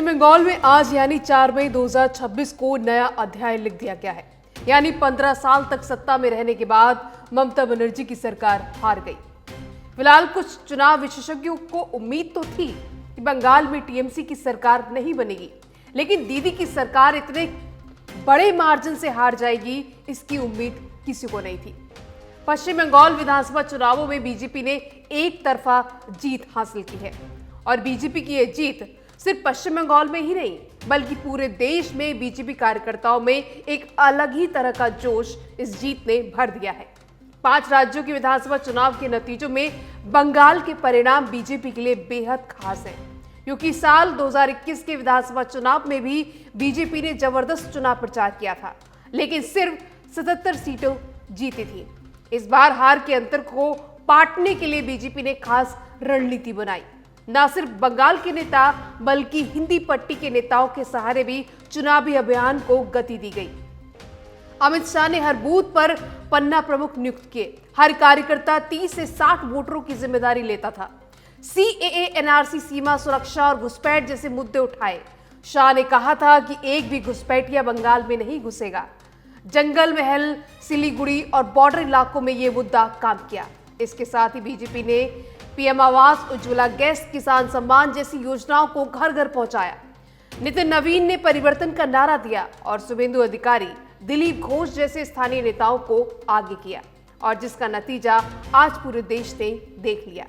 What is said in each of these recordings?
बंगाल में आज यानी 4 मई 2026 को नया अध्याय लिख दिया गया है। यानी 15 साल तक सत्ता में रहने के बाद ममता बनर्जी की सरकार हार गई। फिलहाल कुछ चुनाव विशेषज्ञों को उम्मीद तो थी कि बंगाल में टीएमसी की सरकार नहीं बनेगी, लेकिन दीदी की सरकार इतने बड़े मार्जिन से हार जाएगी इसकी उम्मीद किसी को नहीं थी। पश्चिम बंगाल विधानसभा चुनावों में बीजेपी ने एक तरफा जीत हासिल की है और बीजेपी की यह जीत सिर्फ पश्चिम बंगाल में ही नहीं बल्कि पूरे देश में बीजेपी कार्यकर्ताओं में एक अलग ही तरह का जोश इस जीत ने भर दिया है। 5 राज्यों के विधानसभा चुनाव के नतीजों में बंगाल के परिणाम बीजेपी के लिए बेहद खास है, क्योंकि साल 2021 के विधानसभा चुनाव में भी बीजेपी ने जबरदस्त चुनाव प्रचार किया था, लेकिन सिर्फ 77 सीटों जीती थी। इस बार हार के अंतर को पाटने के लिए बीजेपी ने खास रणनीति बनाई। न सिर्फ बंगाल के नेता बल्कि हिंदी पट्टी के नेताओं के सहारे भी चुनावी अभियान को गति दी गई। अमित शाह ने हर बूथ पर पन्ना प्रमुख नियुक्त किए। हर कार्यकर्ता 30 से 60 वोटरों की जिम्मेदारी लेता था। सीएए, एनआरसी, सीमा सुरक्षा और घुसपैठ जैसे मुद्दे उठाए। शाह ने कहा था कि एक भी घुसपैठिया बंगाल में नहीं घुसेगा। जंगल महल, सिलीगुड़ी और बॉर्डर इलाकों में यह मुद्दा काम किया। इसके साथ ही बीजेपी ने पीएम आवास, उज्ज्वला गैस, किसान सम्मान जैसी योजनाओं को घर घर पहुंचाया। नितिन नवीन ने परिवर्तन का नारा दिया और शुभेंदु अधिकारी, दिलीप घोष जैसे स्थानीय नेताओं को आगे किया, और जिसका नतीजा आज पूरे देश ने देख लिया।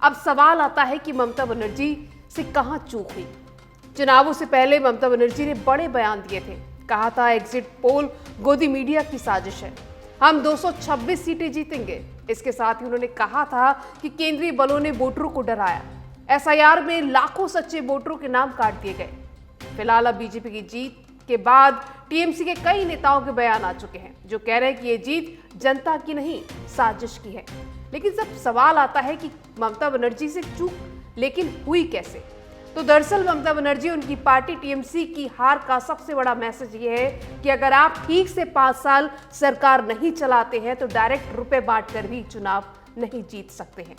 अब सवाल आता है कि ममता बनर्जी से कहां चूक हुई। चुनावों से पहले ममता बनर्जी ने बड़े बयान दिए थे। कहा था एग्जिट पोल गोदी मीडिया की साजिश है, हम 226 सीटें जीतेंगे। इसके साथ ही उन्होंने कहा था कि केंद्रीय बलों ने वोटरों को डराया। एसआईआर में लाखों सच्चे वोटरों के नाम काट दिए गए। फिलहाल अब बीजेपी की जीत के बाद टीएमसी के कई नेताओं के बयान आ चुके हैं जो कह रहे हैं कि ये जीत जनता की नहीं, साजिश की है। लेकिन जब सवाल आता है कि ममता बनर्जी से चूक लेकिन हुई कैसे, तो दरअसल ममता बनर्जी, उनकी पार्टी टीएमसी की हार का सबसे बड़ा मैसेज ये है कि अगर आप ठीक से 5 साल सरकार नहीं चलाते हैं तो डायरेक्ट रुपए बांटकर भी चुनाव नहीं जीत सकते हैं।